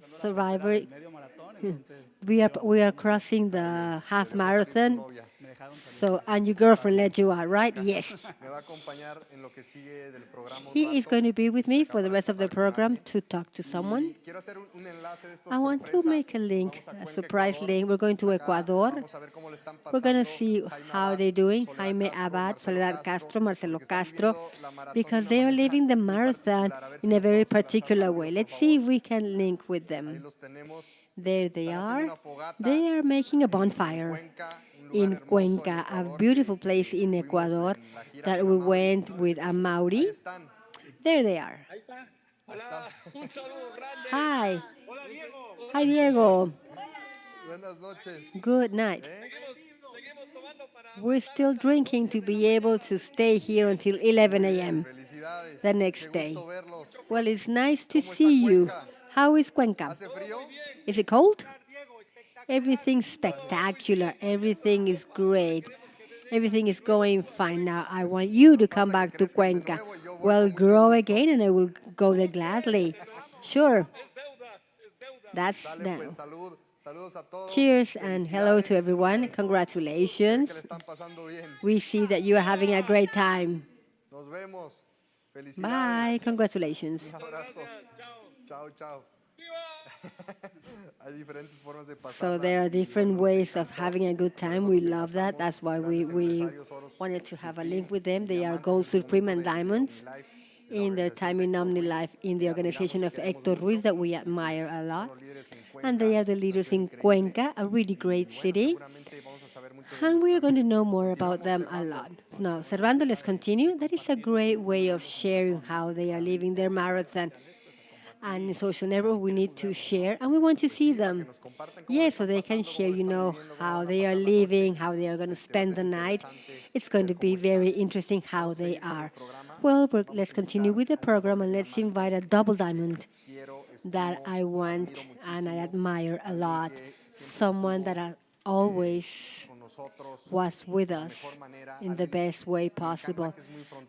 survivor. We are crossing the half marathon. So, and your girlfriend let you out, right? Yes. He is going to be with me for the rest of the program to talk to someone. I want to make a link, a surprise link. We're going to Ecuador. We're going to see how they're doing. Jaime Abad, Soledad Castro, Marcelo Castro, because they are living the marathon in a very particular way. Let's see if we can link with them. There they are. They are making a bonfire in Cuenca, a beautiful place in Ecuador that we went with a Maori. There they are. Hi. Hi, Diego. Good night. We're still drinking to be able to stay here until 11 a.m. the next day. Well, it's nice to see you. How is Cuenca? Is it cold? Everything's spectacular. Everything is great. Everything is going fine now. I want you to come back to Cuenca. Well, grow again and I will go there gladly. Sure. That's that. Cheers and hello to everyone. Congratulations. We see that you are having a great time. Bye. Congratulations. So there are different ways of having a good time. We love that. That's why we wanted to have a link with them. They are Gold, Supreme, and Diamonds in their time in OmniLife in the organization of Hector Ruiz that we admire a lot. And they are the leaders in Cuenca, a really great city. And we are going to know more about them a lot. Now, Servando, let's continue. That is a great way of sharing how they are living their marathon. And in social network, we need to share, and we want to see them. Yes, so they can share, how they are living, how they are going to spend the night. It's going to be very interesting how they are. Well, let's continue with the program, and let's invite a double diamond that I want and I admire a lot. Someone that I always was with us in the best way possible.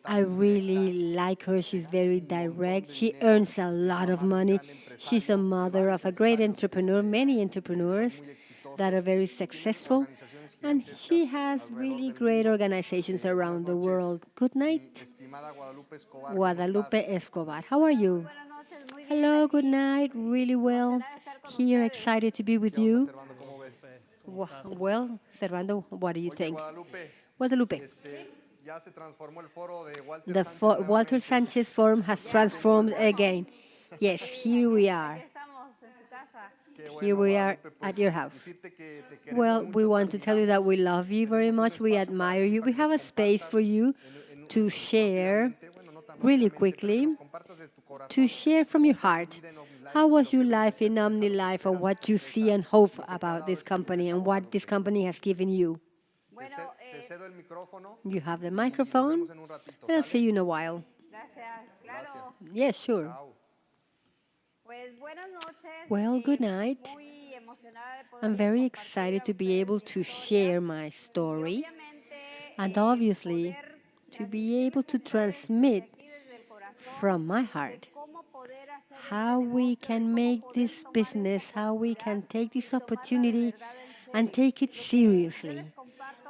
I really like her. She's very direct. She earns a lot of money. She's a mother of a great entrepreneur, many entrepreneurs that are very successful. And she has really great organizations around the world. Good night, Guadalupe Escobar. How are you? Hello, good night. Really well. Here, excited to be with you. Well, Servando, what do you think? Guadalupe. The Walter Sanchez Forum has transformed again. Yes, here we are. Here we are at your house. Well, we want to tell you that we love you very much. We admire you. We have a space for you to share really quickly, to share from your heart. How was your life in OmniLife, and what you see and hope about this company and what this company has given you? You have the microphone. I'll see you in a while. Yes, sure. Well, good night. I'm very excited to be able to share my story and obviously to be able to transmit from my heart how we can make this business, how we can take this opportunity and take it seriously.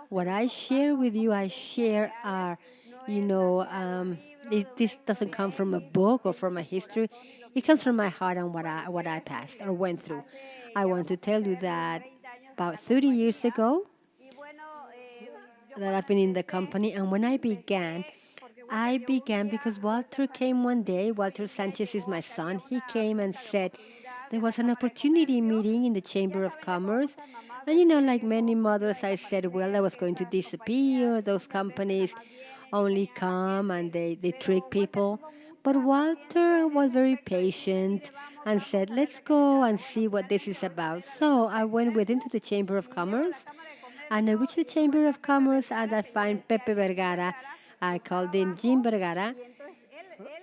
What I share with you, I share our, this doesn't come from a book or from a history. It comes from my heart and what I passed or went through. I want to tell you that about 30 years ago that I've been in the company, and when I began because Walter came one day. Walter Sanchez is my son. He came and said there was an opportunity meeting in the Chamber of Commerce. And like many mothers, I said, well, I was going to disappear. Those companies only come and they trick people. But Walter was very patient and said, let's go and see what this is about. So I went with him to the Chamber of Commerce. And I reached the Chamber of Commerce and I find Pepe Vergara. I called him Jim Vergara.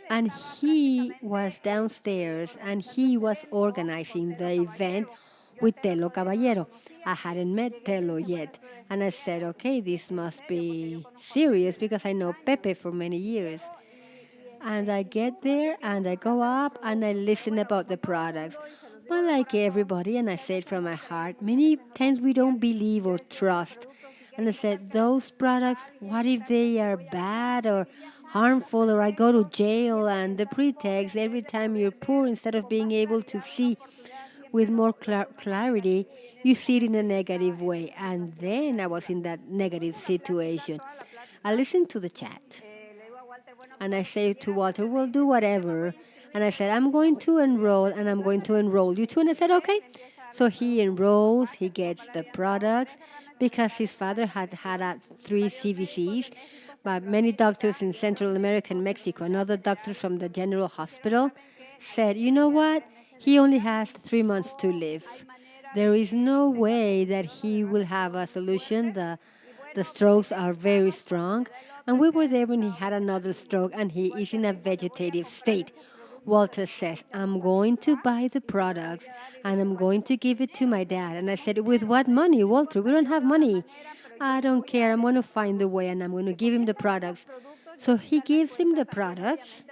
And he was downstairs and he was organizing the event with Telo Caballero. I hadn't met Telo yet. And I said, okay, this must be serious because I know Pepe for many years. And I get there and I go up and I listen about the products. Well, like everybody, and I say it from my heart, many times we don't believe or trust. And I said, those products, what if they are bad or harmful, or I go to jail? And the pretext, every time you're poor, instead of being able to see with more clarity, you see it in a negative way. And then I was in that negative situation. I listened to the chat and I say to Walter, we'll do whatever. And I said, I'm going to enroll and I'm going to enroll you too. And I said, okay. So he enrolls, he gets the products because his father had had 3 CVCs. But many doctors in Central America and Mexico and other doctors from the general hospital said, you know what? He only has 3 months to live. There is no way that he will have a solution. The strokes are very strong. And we were there when he had another stroke and he is in a vegetative state. Walter says, I'm going to buy the products and I'm going to give it to my dad. And I said, with what money, Walter? We don't have money. I don't care. I'm going to find the way and I'm going to give him the products. So he gives him the products.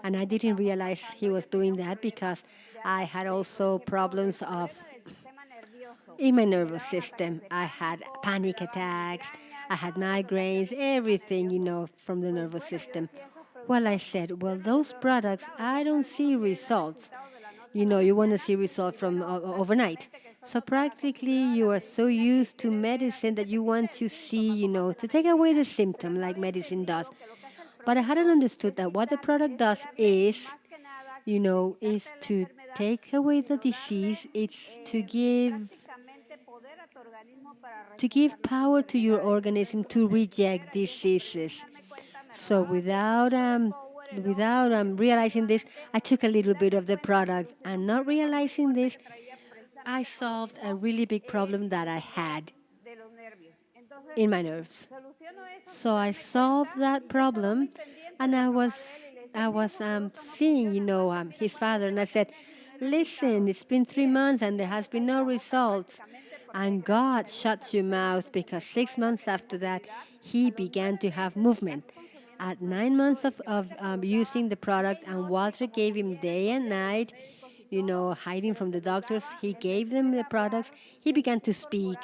And I didn't realize he was doing that because I had also problems of in my nervous system. I had panic attacks, I had migraines, everything, from the nervous system. Well, I said, well, those products, I don't see results. You want to see results from overnight. So practically, you are so used to medicine that you want to see, to take away the symptom like medicine does. But I hadn't understood that what the product does is to take away the disease. It's to give power to your organism to reject diseases. So without realizing this, I took a little bit of the product, and not realizing this, I solved a really big problem that I had in my nerves. So I solved that problem, and I was seeing, his father, and I said, "Listen, it's been 3 months, and there has been no results." And God shuts your mouth because 6 months after that, he began to have movement. At 9 months of using the product, and Walter gave him day and night, hiding from the doctors, he gave them the products. He began to speak.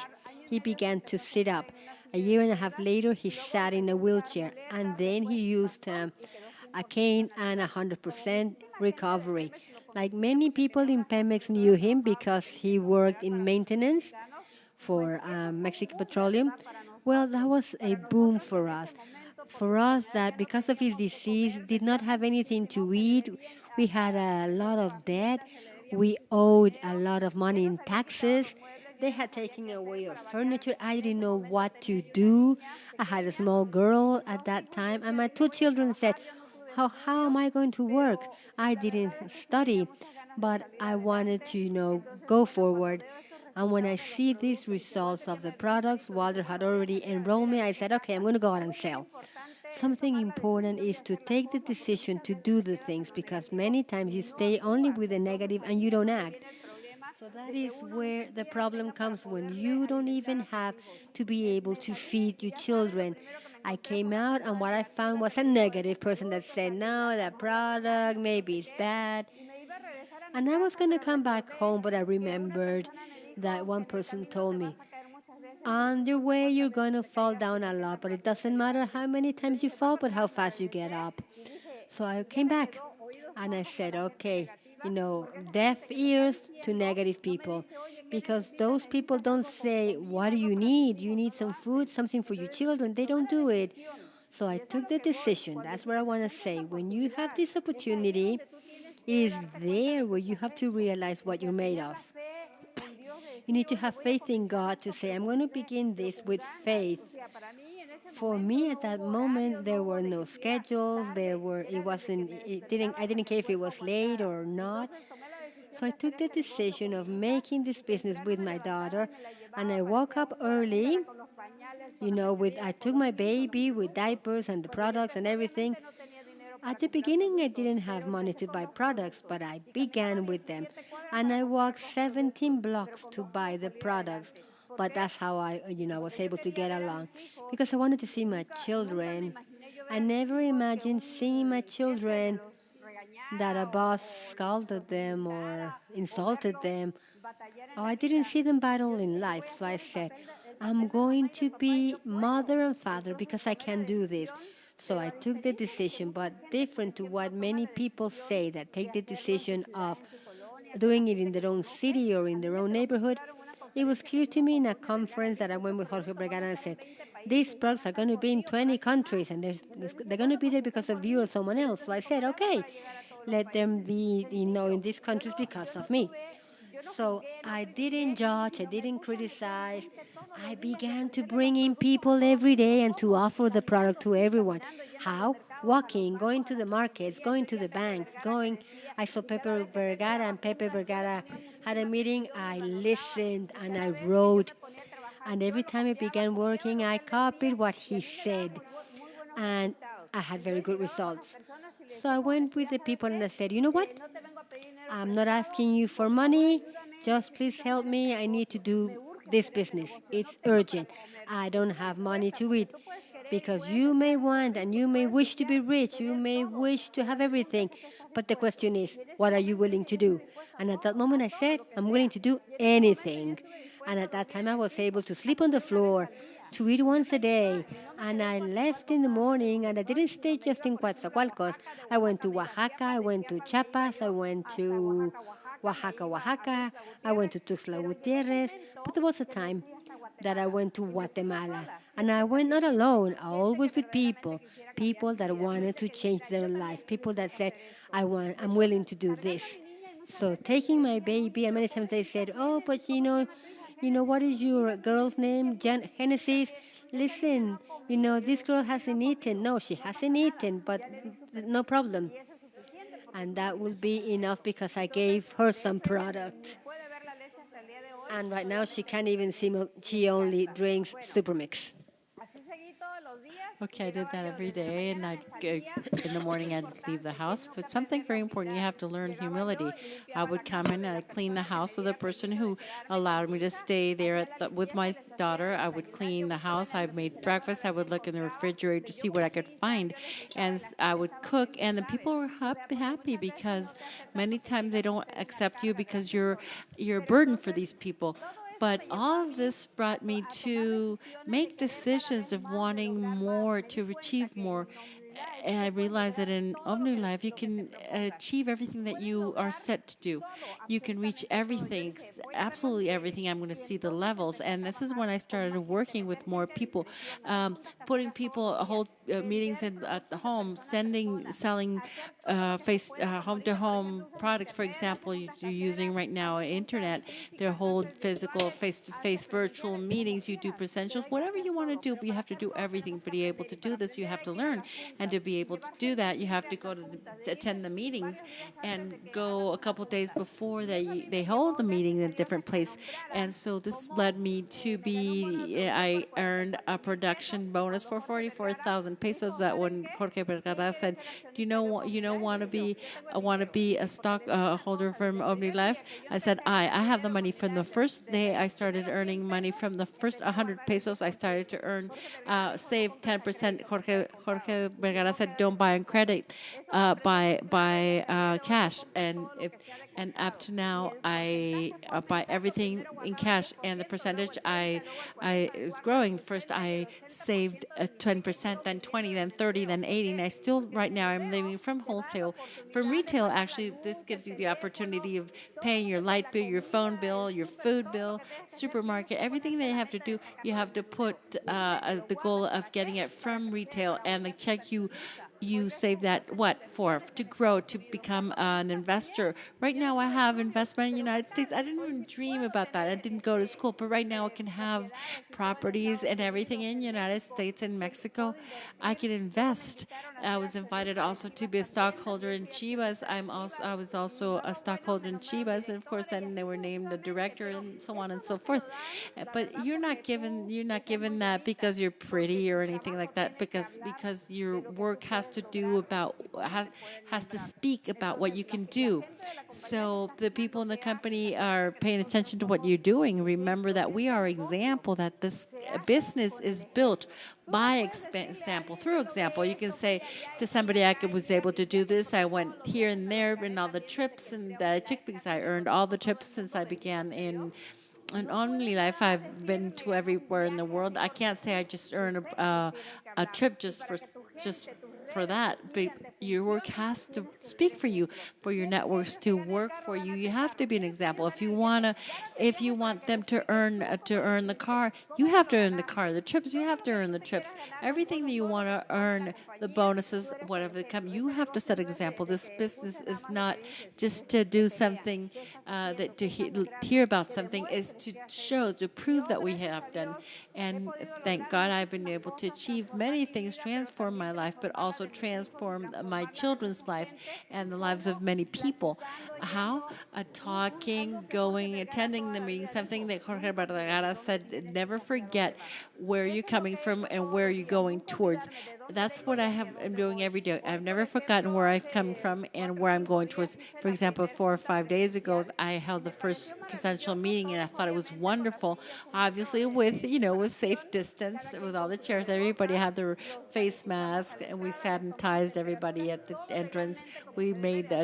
He began to sit up. A year and a half later, he sat in a wheelchair, and then he used a cane and 100% recovery. Like many people in Pemex knew him because he worked in maintenance for Mexican Petroleum. Well, that was a boom for us. For us, that because of his disease, did not have anything to eat. We had a lot of debt. We owed a lot of money in taxes. They had taken away our furniture. I didn't know what to do. I had a small girl at that time, and my 2 children said, how am I going to work? I didn't study, but I wanted to, go forward. And when I see these results of the products, Walter had already enrolled me. I said, okay, I'm going to go out and sell. Something important is to take the decision to do the things because many times you stay only with the negative and you don't act. So that is where the problem comes when you don't even have to be able to feed your children. I came out and what I found was a negative person that said, no, that product maybe it's bad. And I was going to come back home, but I remembered that one person told me, on your way, you're going to fall down a lot, but it doesn't matter how many times you fall, but how fast you get up. So I came back and I said, okay, deaf ears to negative people. Because those people don't say, what do you need? You need some food, something for your children. They don't do it. So I took the decision. That's what I want to say. When you have this opportunity, it is there where you have to realize what you're made of. You need to have faith in God to say, I'm going to begin this with faith. For me at that moment, there were no schedules. I didn't care if it was late or not. So I took the decision of making this business with my daughter, and I woke up early. I took my baby with diapers and the products and everything. At the beginning, I didn't have money to buy products, but I began with them. And I walked 17 blocks to buy the products. But that's how I was able to get along. Because I wanted to see my children. I never imagined seeing my children that a boss scolded them or insulted them. Oh, I didn't see them battle in life, so I said, I'm going to be mother and father because I can do this. So I took the decision, but different to what many people say that take the decision of doing it in their own city or in their own neighborhood. It was clear to me in a conference that I went with Jorge Vergara and said, these products are going to be in 20 countries and they're going to be there because of you or someone else. So I said, okay, let them be, in these countries because of me. So I didn't judge, I didn't criticize. I began to bring in people every day and to offer the product to everyone. How? Walking, going to the markets, going to the bank, going. I saw Pepe Vergara, and Pepe Vergara had a meeting. I listened and I wrote. And every time I began working, I copied what he said. And I had very good results. So I went with the people and I said, you know what? I'm not asking you for money. Just please help me. I need to do this business. It's urgent. I don't have money to eat. Because you may want and you may wish to be rich, you may wish to have everything. But the question is, what are you willing to do? And at that moment, I said, I'm willing to do anything. And at that time, I was able to sleep on the floor, to eat once a day. And I left in the morning, and I didn't stay just in Coatzacoalcos. I went to Oaxaca, I went to Chiapas, I went to Oaxaca. I went to Tuxtla Gutierrez. But there was a time that I went to Guatemala. And I went not alone, always with people, people that wanted to change their life, people that said, I'm willing to do this. So taking my baby, and many times they said, oh, but what is your girl's name? Genesis. Listen, this girl hasn't eaten. No, she hasn't eaten, but no problem. And that will be enough because I gave her some product. And right now she can't even see milk. She only drinks Supermix. Okay, I did that every day, and I'd go, in the morning I'd leave the house. But something very important, you have to learn humility. I would come in and I'd clean the house of the person who allowed me to stay there with my daughter. I would clean the house. I made breakfast. I would look in the refrigerator to see what I could find, and I would cook. And the people were happy because many times they don't accept you because you're a burden for these people. But all of this brought me to make decisions of wanting more, to achieve more. And I realized that in Omni Life, you can achieve everything that you are set to do. You can reach everything, absolutely everything. I'm going to see the levels. And this is when I started working with more people, putting people, hold meetings at the home, selling home to home products. For example, you're using right now internet. They hold physical, face to face, virtual meetings. You do presentials, whatever you want to do. But you have to do everything. To be able to do this, you have to learn, and to be able to do that, you have to go to attend the meetings, and go a couple days before they hold the meeting in a different place. And so this led me to I earned a production bonus for 44,000 pesos. That when Jorge Vergara said, "Do want to be a stock holder from OmniLife?" I said, I have the money from the first day I started earning money from the first 100 pesos I started to earn, save 10%. Jorge Vergara said, "Don't buy on credit, buy cash." And up to now, I buy everything in cash, and the percentage I is growing. First, I saved 10%, then 20, then 30, then 80, and I still right now I'm living from wholesale, from retail. Actually, this gives you the opportunity of paying your light bill, your phone bill, your food bill, supermarket, everything that you have to do. You have to put the goal of getting it from retail, and the check you save that what for to grow, to become an investor. Right now I have investment in the United States. I didn't even dream about that. I didn't go to school, but right now I can have properties and everything in the United States and Mexico. I can invest. I was invited also to be a stockholder in Chivas. I was also a stockholder in Chivas, and of course then they were named a director and so on and so forth. But you're not given that because you're pretty or anything like that, because your work has to do about has to speak about what you can do. So the people in the company are paying attention to what you're doing. Remember that we are example, that this business is built by example, through example. You can say to somebody, was able to do this. I went here and there in all the trips and that I took because I earned all the trips since I began in only life. I've been to everywhere in the world. I can't say I just earned a trip just for that, but your work has to speak for you, for your networks to work for you. You have to be an example. If you want them to earn the car, you have to earn the car. The trips, you have to earn the trips. Everything that you want to earn, the bonuses, whatever they come, you have to set example. This business is not just to do something that to hear about something, is to show, to prove that we have done. And thank God I've been able to achieve many things, transform my life, but also transform my children's life and the lives of many people. How? Talking, going, attending the meeting, something that Jorge Barragara said, never forget where you're coming from and where you're going towards. That's what am doing every day. I've never forgotten where I've come from and where I'm going towards. For example, 4 or 5 days ago, I held the first presidential meeting, and I thought it was wonderful. Obviously, with safe distance, with all the chairs, everybody had their face masks, and we sanitized everybody at the entrance. We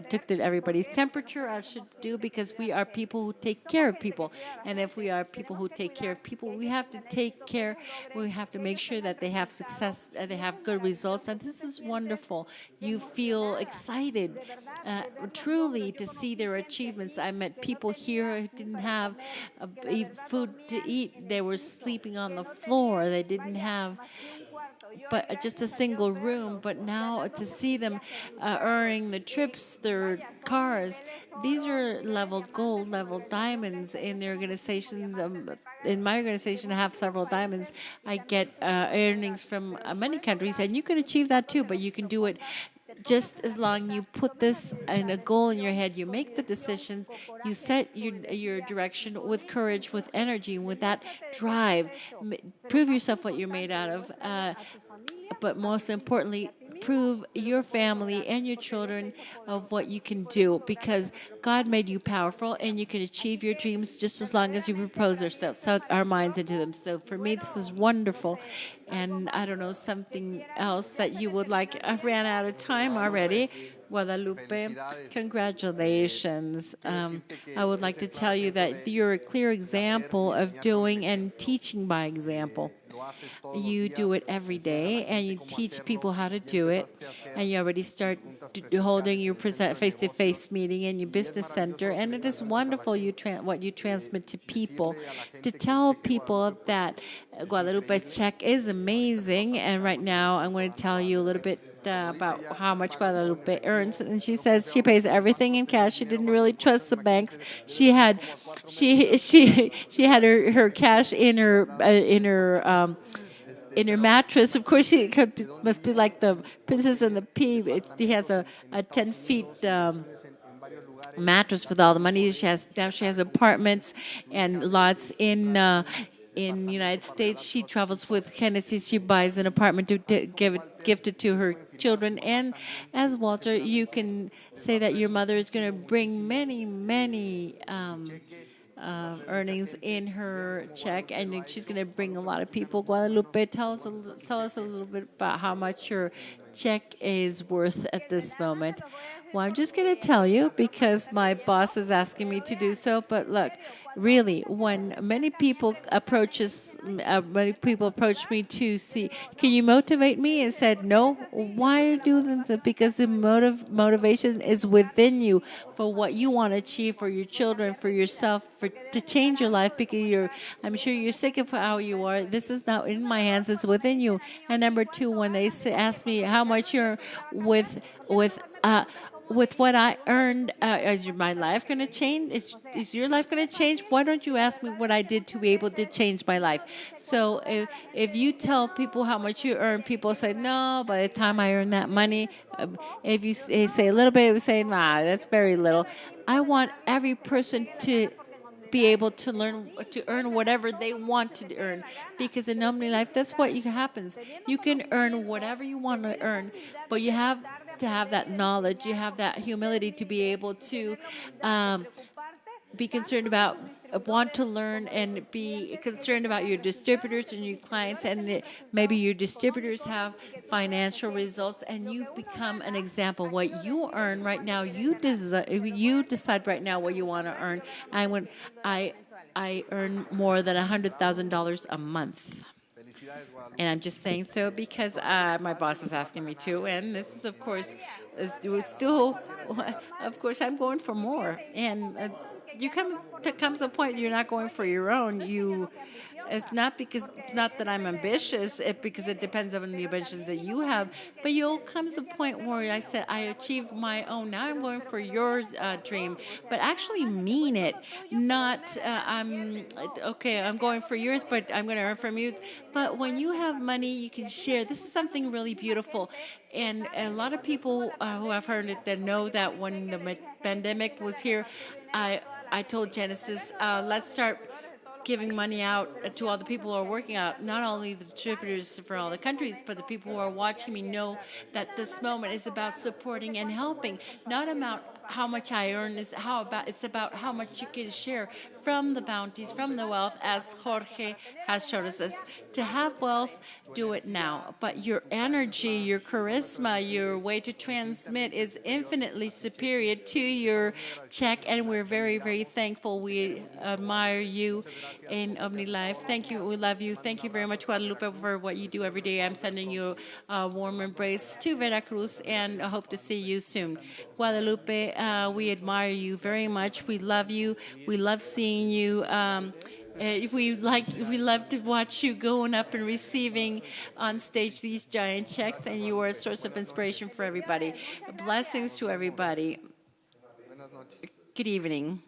took everybody's temperature, as should do, because we are people who take care of people, and if we are people who take care of people, we have to take care. We have to make sure that they have success, they have good results, and this is wonderful. You feel excited, truly, to see their achievements. I met people here who didn't have food to eat. They were sleeping on the floor. They didn't have but just a single room. But now to see them earning the trips, their cars, these are level gold, level diamonds in the organizations. In my organization, I have several diamonds. I get earnings from many countries, and you can achieve that too. But you can do it just as long you put this in a goal in your head, you make the decisions, you set your direction with courage, with energy, with that drive. Prove yourself what you're made out of. But most importantly, prove your family and your children of what you can do, because God made you powerful and you can achieve your dreams just as long as you propose ourselves, set our minds into them. So for me, this is wonderful. And I don't know, something else that you would like. I ran out of time already. Guadalupe, congratulations. I would like to tell you that you're a clear example of doing and teaching by example. You do it every day, and you teach people how to do it, and you already start holding your face-to-face meeting in your business center, and it is wonderful what you transmit to people, to tell people that Guadalupe check is amazing. And right now, I'm going to tell you a little bit about how much Guadalupe earns, and she says she pays everything in cash. She didn't really trust the banks. She had her cash in her mattress. Of course, must be like the Princess and the Pea. He has a 10 feet. Mattress with all the money she has. Now she has apartments and lots in the United States. She travels with Hennessy. She buys an apartment to gift it to her children. And as Walter, you can say that your mother is going to bring many earnings in her check, and she's going to bring a lot of people. Guadalupe, tell us a little bit about how much your check is worth at this moment. Well, I'm just going to tell you because my boss is asking me to do so. But look, really, when many people approach me to see, can you motivate me? And said, no. Why do this? Because the motivation is within you for what you want to achieve for your children, for yourself, to change your life. Because I'm sure you're sick of how you are. This is not in my hands; it's within you. And number two, when they ask me how much you're with what I earned, my life going to change? Is your life going to change? Why don't you ask me what I did to be able to change my life? So if you tell people how much you earn, people say, no, by the time I earn that money, if you say a little bit, we say, nah, that's very little. I want every person to be able to learn to earn whatever they want to earn, because in Omni Life, that's what happens. You can earn whatever you want to earn, but you have to have that knowledge, you have that humility to be able to be concerned about, want to learn and be concerned about your distributors and your clients, and maybe your distributors have financial results and you become an example. What you earn right now, you decide right now what you want to earn. I I earn more than $100,000 a month. And I'm just saying so because my boss is asking me to, and this is, of course, it was still, of course, I'm going for more. And you comes a point you're not going for your own. It's not that I'm ambitious, because it depends on the ambitions that you have. But you'll come to a point where I said I achieved my own. Now I'm going for your dream, but actually mean it. Not I'm okay. I'm going for yours, but I'm going to earn from you. But when you have money, you can share. This is something really beautiful, and a lot of people who have heard it that know that when the pandemic was here, I told Genesis, let's start giving money out to all the people who are working out, not only the distributors for all the countries, but the people who are watching me know that this moment is about supporting and helping, not about how much I earn, it's about how much you can share from the bounties, from the wealth, as Jorge has showed us. To have wealth, do it now. But your energy, your charisma, your way to transmit is infinitely superior to your check, and we're very, very thankful. We admire you in Omni Life. Thank you. We love you. Thank you very much, Guadalupe, for what you do every day. I'm sending you a warm embrace to Veracruz, and I hope to see you soon. Guadalupe, we admire you very much. We love you. We love seeing you. We love to watch you going up and receiving on stage these giant checks, and you are a source of inspiration for everybody. Blessings to everybody. Good evening.